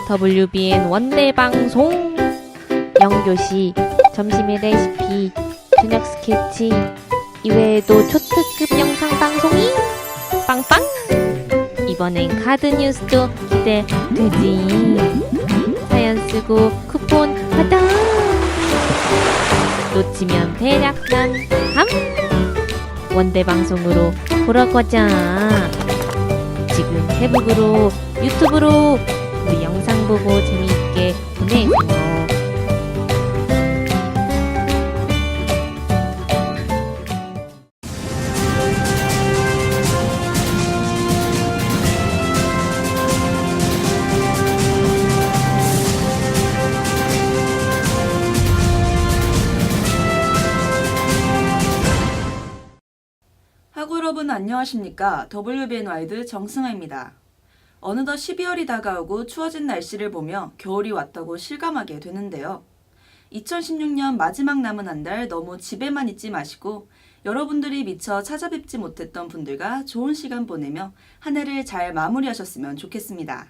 WBN 원대방송 영교시 점심의 레시피 저녁 스케치 이외에도 초특급 영상 방송이 빵빵. 이번엔 카드 뉴스도 기대되지. 사연 쓰고 쿠폰 받아. 놓치면 대략 난감. 원대방송으로 보러 가자. 지금 페북으로 유튜브로 우리 영상 보고 재미있게 보내세요. 학우 여러분 안녕하십니까? WBN 와이드 정승아입니다. 어느덧 12월이 다가오고 추워진 날씨를 보며 겨울이 왔다고 실감하게 되는데요. 2016년 마지막 남은 한 달 너무 집에만 있지 마시고 여러분들이 미처 찾아뵙지 못했던 분들과 좋은 시간 보내며 한 해를 잘 마무리하셨으면 좋겠습니다.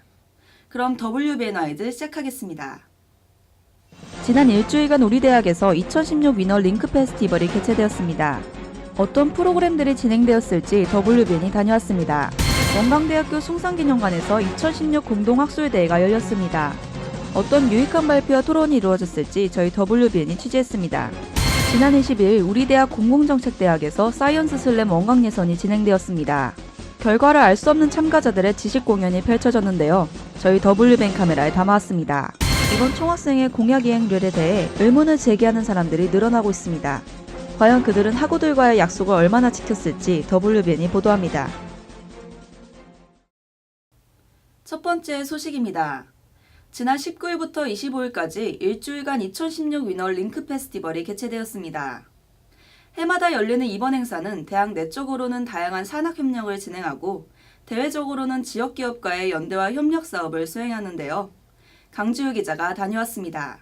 그럼 WBN 와이드 시작하겠습니다. 지난 일주일간 우리 대학에서 2016 위너 링크 페스티벌이 개최되었습니다. 어떤 프로그램들이 진행되었을지 WBN이 다녀왔습니다. 원광대학교 숭상기념관에서 2016 공동학술대회가 열렸습니다. 어떤 유익한 발표와 토론이 이루어졌을지 저희 WBN이 취재했습니다. 지난 20일 우리 대학 공공정책대학에서 사이언스 슬램 원광예선이 진행되었습니다. 결과를 알 수 없는 참가자들의 지식 공연이 펼쳐졌는데요. 저희 WBN 카메라에 담아왔습니다. 이번 총학생의 공약 이행률에 대해 의문을 제기하는 사람들이 늘어나고 있습니다. 과연 그들은 학우들과의 약속을 얼마나 지켰을지 WBN이 보도합니다. 첫 번째 소식입니다. 지난 19일부터 25일까지 일주일간 2016 위너 링크 페스티벌이 개최되었습니다. 해마다 열리는 이번 행사는 대학 내적으로는 다양한 산학협력을 진행하고 대외적으로는 지역기업과의 연대와 협력 사업을 수행하는데요. 강지우 기자가 다녀왔습니다.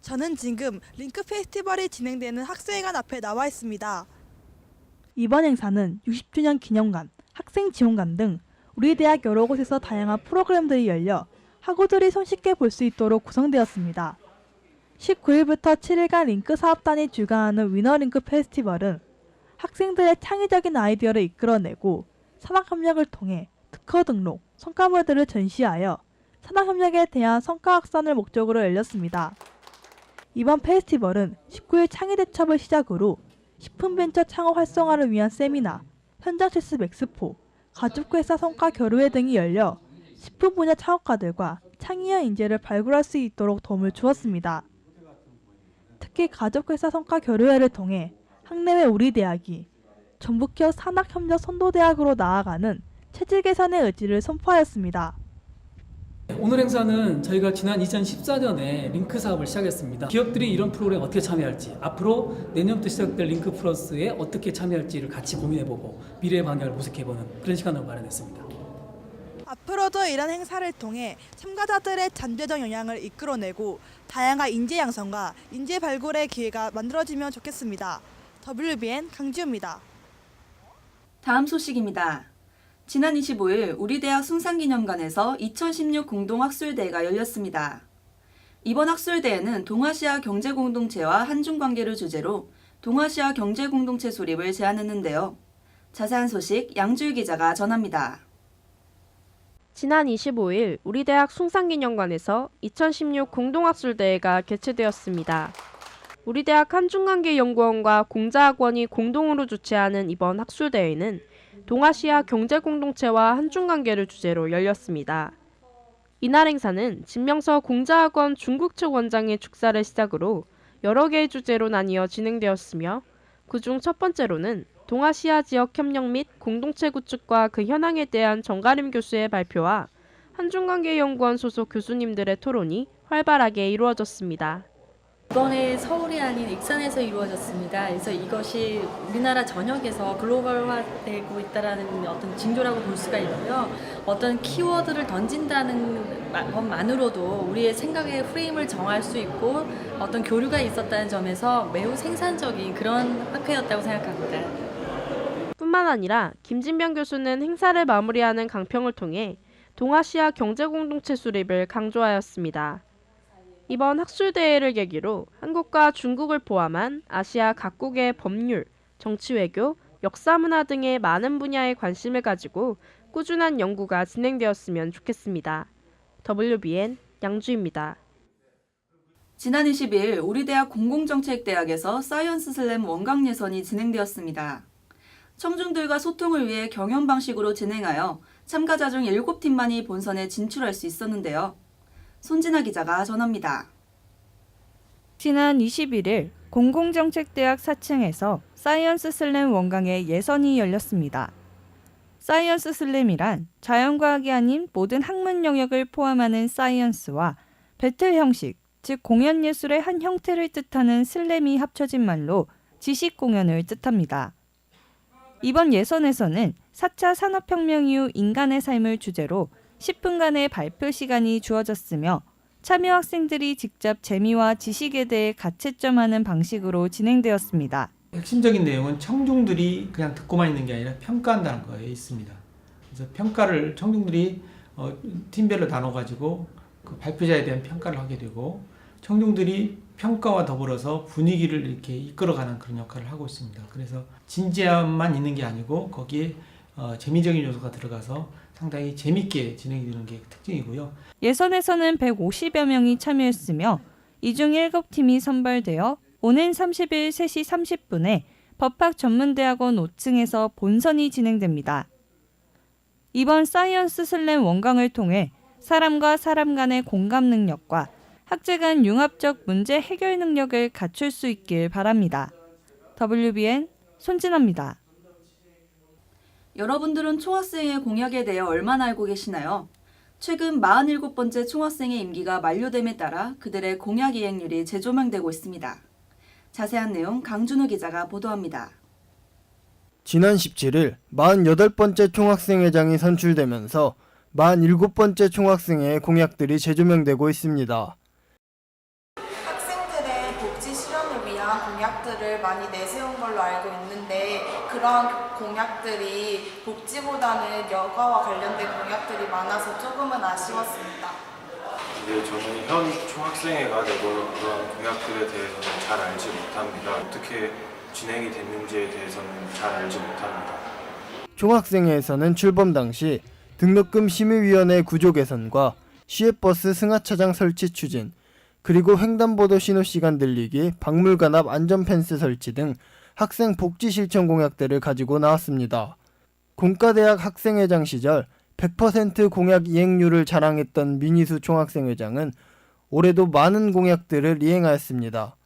저는 지금 링크 페스티벌이 진행되는 학생회관 앞에 나와 있습니다. 이번 행사는 60주년 기념관, 학생 지원관 등 우리 대학 여러 곳에서 다양한 프로그램들이 열려 학우들이 손쉽게 볼 수 있도록 구성되었습니다. 19일부터 7일간 링크 사업단이 주관하는 위너 링크 페스티벌은 학생들의 창의적인 아이디어를 이끌어내고 산학협력을 통해 특허 등록, 성과물들을 전시하여 산학협력에 대한 성과 확산을 목적으로 열렸습니다. 이번 페스티벌은 19일 창의대첩을 시작으로 식품벤처 창업 활성화를 위한 세미나, 현장 실습 엑스포, 가축회사 성과 결의회 등이 열려 식품 분야 창업가들과 창의형 인재를 발굴할 수 있도록 도움을 주었습니다. 특히 가족회사 성과 결의회를 통해 학내외 우리 대학이 전북형 산학협력 선도대학으로 나아가는 체질 개선의 의지를 선포하였습니다. 오늘 행사는 저희가 지난 2014년에 링크 사업을 시작했습니다. 기업들이 이런 프로그램에 어떻게 참여할지, 앞으로 내년부터 시작될 링크 플러스에 어떻게 참여할지를 같이 고민해보고 미래의 방향을 모색해보는 그런 시간을 마련했습니다. 앞으로도 이런 행사를 통해 참가자들의 잠재적 역량을 이끌어내고 다양한 인재 양성과 인재 발굴의 기회가 만들어지면 좋겠습니다. WBN 강지우입니다. 다음 소식입니다. 지난 25일 우리 대학 숭상기념관에서 2016 공동학술대회가 열렸습니다. 이번 학술대회는 동아시아 경제공동체와 한중관계를 주제로 동아시아 경제공동체 수립을 제안했는데요. 자세한 소식 양주일 기자가 전합니다. 지난 25일 우리 대학 숭상기념관에서 2016 공동학술대회가 개최되었습니다. 우리 대학 한중관계연구원과 공자학원이 공동으로 주최하는 이번 학술대회는 동아시아 경제공동체와 한중관계를 주제로 열렸습니다. 이날 행사는 진명서 공자학원 중국 측 원장의 축사를 시작으로 여러 개의 주제로 나뉘어 진행되었으며 그중 첫 번째로는 동아시아 지역 협력 및 공동체 구축과 그 현황에 대한 정가림 교수의 발표와 한중관계연구원 소속 교수님들의 토론이 활발하게 이루어졌습니다. 이번에 서울이 아닌 익산에서 이루어졌습니다. 그래서 이것이 우리나라 전역에서 글로벌화되고 있다는 어떤 징조라고 볼 수가 있고요. 어떤 키워드를 던진다는 것만으로도 우리의 생각의 프레임을 정할 수 있고 어떤 교류가 있었다는 점에서 매우 생산적인 그런 학회였다고 생각합니다. 뿐만 아니라 김진병 교수는 행사를 마무리하는 강평을 통해 동아시아 경제공동체 수립을 강조하였습니다. 이번 학술대회를 계기로 한국과 중국을 포함한 아시아 각국의 법률, 정치외교, 역사문화 등의 많은 분야에 관심을 가지고 꾸준한 연구가 진행되었으면 좋겠습니다. WBN 양주입니다. 지난 20일 우리 대학 공공정책대학에서 사이언스 슬램 원강 예선이 진행되었습니다. 청중들과 소통을 위해 경연 방식으로 진행하여 참가자 중 7팀만이 본선에 진출할 수 있었는데요. 손진아 기자가 전합니다. 지난 21일 공공정책대학 4층에서 사이언스 슬램 원강의 예선이 열렸습니다. 사이언스 슬램이란 자연과학이 아닌 모든 학문 영역을 포함하는 사이언스와 배틀 형식, 즉 공연 예술의 한 형태를 뜻하는 슬램이 합쳐진 말로 지식 공연을 뜻합니다. 이번 예선에서는 4차 산업혁명 이후 인간의 삶을 주제로 10분간의 발표 시간이 주어졌으며 참여 학생들이 직접 재미와 지식에 대해 가채점하는 방식으로 진행되었습니다. 핵심적인 내용은 청중들이 그냥 듣고만 있는 게 아니라 평가한다는 거에 있습니다. 그래서 평가를 청중들이 팀별로 나눠가지고 그 발표자에 대한 평가를 하게 되고 청중들이 평가와 더불어서 분위기를 이렇게 이끌어가는 그런 역할을 하고 있습니다. 그래서 진지함만 있는 게 아니고 거기에 재미적인 요소가 들어가서 상당히 재밌게 진행이 되는 게 특징이고요. 예선에서는 150여 명이 참여했으며 이 중 7팀이 선발되어 오는 30일 3시 30분에 법학전문대학원 5층에서 본선이 진행됩니다. 이번 사이언스 슬램 원강을 통해 사람과 사람 간의 공감 능력과 학제 간 융합적 문제 해결 능력을 갖출 수 있길 바랍니다. WBN 손진아입니다. 여러분들은 총학생의 공약에 대해 얼마나 알고 계시나요? 최근 47번째 총학생의 임기가 만료됨에 따라 그들의 공약 이행률이 재조명되고 있습니다. 자세한 내용 강준우 기자가 보도합니다. 지난 17일 48번째 총학생회장이 선출되면서 47번째 총학생회의 공약들이 재조명되고 있습니다. 학생들의 복지 실현을 위한 공약들을 많이 내세운 걸로 알고 있는데 그러한 공약들이 복지보다는 여가와 관련된 공약들이 많아서 조금은 아쉬웠습니다. 저는 현 총학생회가 내건 그런 공약들에 대해서는 잘 알지 못합니다. 어떻게 진행이 됐는지에 대해서는 잘 알지 못합니다. 총학생회에서는 출범 당시 등록금 심의위원회 구조 개선과 시외버스 승하차장 설치 추진, 그리고 횡단보도 신호시간 늘리기, 박물관 앞 안전펜스 설치 등 학생 복지 실천 공약들을 가지고 나왔습니다. 공과대학 학생회장 시절 100% 공약 이행률을 자랑했던 민희수 총학생회장은 올해도 많은 공약들을 이행하였습니다.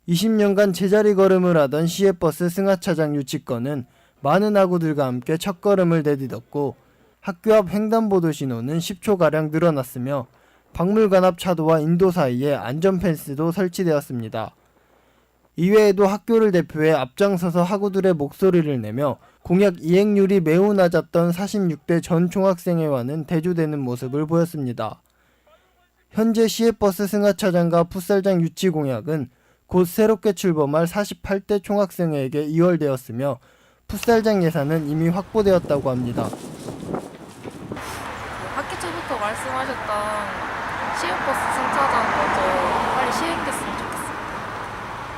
20년간 제자리 걸음을 하던 시외버스 승하차장 유치권은 많은 학우들과 함께 첫걸음을 내딛었고 학교 앞 횡단보도 신호는 10초가량 늘어났으며 박물관 앞 차도와 인도 사이에 안전펜스도 설치되었습니다. 이외에도 학교를 대표해 앞장서서 학우들의 목소리를 내며 공약 이행률이 매우 낮았던 46대 전 총학생회와는 대조되는 모습을 보였습니다. 현재 시외버스 승하차장과 풋살장 유치 공약은 곧 새롭게 출범할 48대 총학생회에게 이월되었으며 풋살장 예산은 이미 확보되었다고 합니다. 학기 초부터 말씀하셨던 시외버스 승차장 먼저 빨리 시행됐으면 좋겠습니다.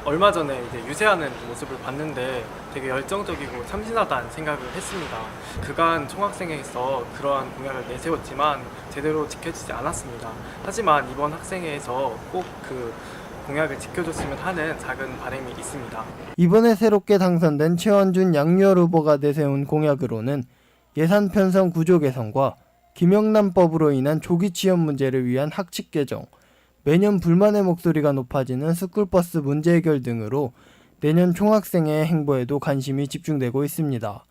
얼마 전에 이제 유세하는 모습을 봤는데 되게 열정적이고 참신하다는 생각을 했습니다. 그간 총학생회에서 그러한 공약을 내세웠지만 제대로 지켜지지 않았습니다. 하지만 이번 학생회에서 꼭 그 공약을 지켜줬으면 하는 작은 바람이 있습니다. 이번에 새롭게 당선된 최원준 양유열 후보가 내세운 공약으로는 예산 편성 구조 개선과 김영란법으로 인한 조기 취업 문제를 위한 학칙 개정, 매년 불만의 목소리가 높아지는 스쿨버스 문제 해결 등으로 내년 총학생회 행보에도 관심이 집중되고 있습니다.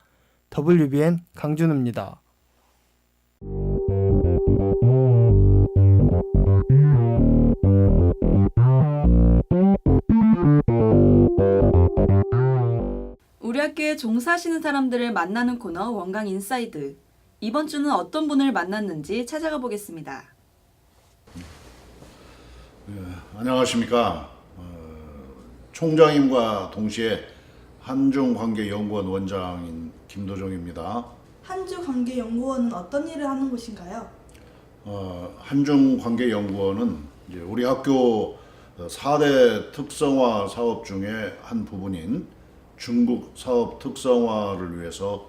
WBN 강준우입니다. 우리 학교에 종사하시는 사람들을 만나는 코너 원강 인사이드. 이번 주는 어떤 분을 만났는지 찾아가 보겠습니다. 안녕하십니까. 총장님과 동시에 한중관계연구원 원장인 김도종입니다. 한주관계연구원은 어떤 일을 하는 곳인가요? 한중관계연구원은 이제 우리 학교 4대 특성화 사업 중에 한 부분인 중국 사업 특성화를 위해서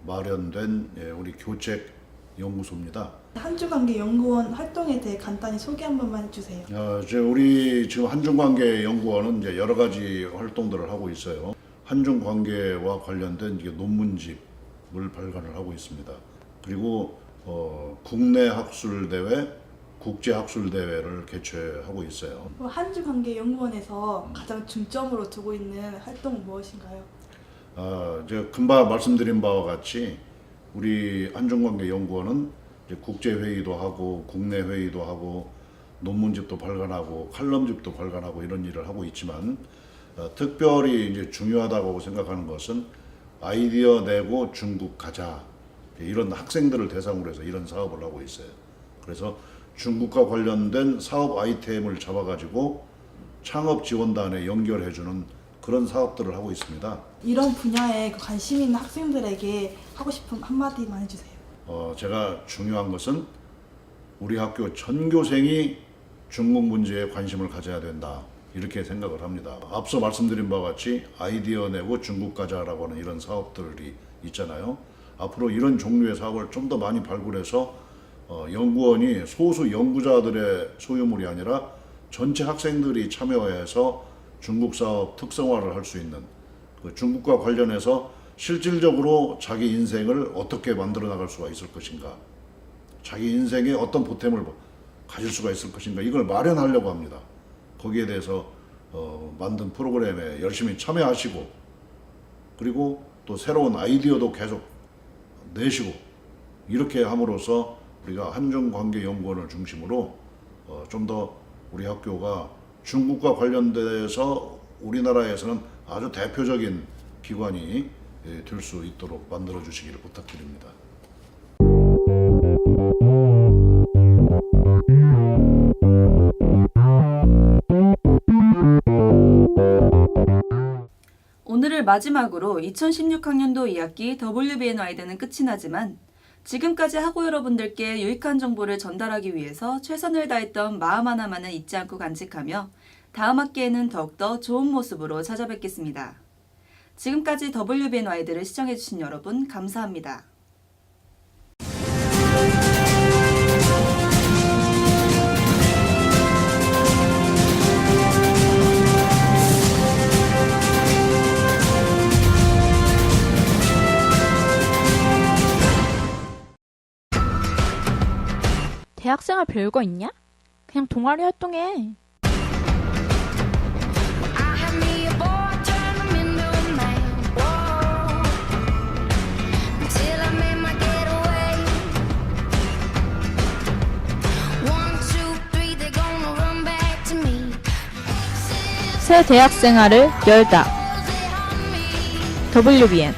마련된 우리 교책 연구소입니다. 한주관계연구원 활동에 대해 간단히 소개 한 번만 해주세요. 우리 지금 한중관계연구원은 이제 여러 가지 활동들을 하고 있어요. 한중관계와 관련된 이게 논문집을 발간을 하고 있습니다. 그리고 국내 학술대회, 국제학술대회를 개최하고 있어요. 한주관계연구원에서 가장 중점으로 두고 있는 활동은 무엇인가요? 제가 금방 말씀드린 바와 같이 우리 한중관계연구원은 이제 국제회의도 하고 국내 회의도 하고 논문집도 발간하고 칼럼집도 발간하고 이런 일을 하고 있지만 특별히 이제 중요하다고 생각하는 것은 아이디어 내고 중국 가자 이런 학생들을 대상으로 해서 이런 사업을 하고 있어요. 그래서 중국과 관련된 사업 아이템을 잡아가지고 창업 지원단에 연결해주는 그런 사업들을 하고 있습니다. 이런 분야에 관심 있는 학생들에게 하고 싶은 한마디만 해주세요. 제가 중요한 것은 우리 학교 전교생이 중국 문제에 관심을 가져야 된다. 이렇게 생각을 합니다. 앞서 말씀드린 바와 같이 아이디어 내고 중국 가자라고 하는 이런 사업들이 있잖아요. 앞으로 이런 종류의 사업을 좀 더 많이 발굴해서 연구원이 소수 연구자들의 소유물이 아니라 전체 학생들이 참여해서 중국 사업 특성화를 할 수 있는 중국과 관련해서 실질적으로 자기 인생을 어떻게 만들어 나갈 수가 있을 것인가, 자기 인생에 어떤 보탬을 가질 수가 있을 것인가, 이걸 마련하려고 합니다. 거기에 대해서 만든 프로그램에 열심히 참여하시고 그리고 또 새로운 아이디어도 계속 내시고 이렇게 함으로써 우리가 한중관계연구원을 중심으로 좀 더 우리 학교가 중국과 관련돼서 우리나라에서는 아주 대표적인 기관이 될 수 있도록 만들어 주시기를 부탁드립니다. 오늘을 마지막으로 2016학년도 2학기 WBNY대는 끝이 나지만 지금까지 학우 여러분들께 유익한 정보를 전달하기 위해서 최선을 다했던 마음 하나만은 잊지 않고 간직하며 다음 학기에는 더욱더 좋은 모습으로 찾아뵙겠습니다. 지금까지 WBNY대를 시청해주신 여러분 감사합니다. 대학생활 별거 있냐? 그냥 동아리 활동해. 새 대학생활을 열다. WBN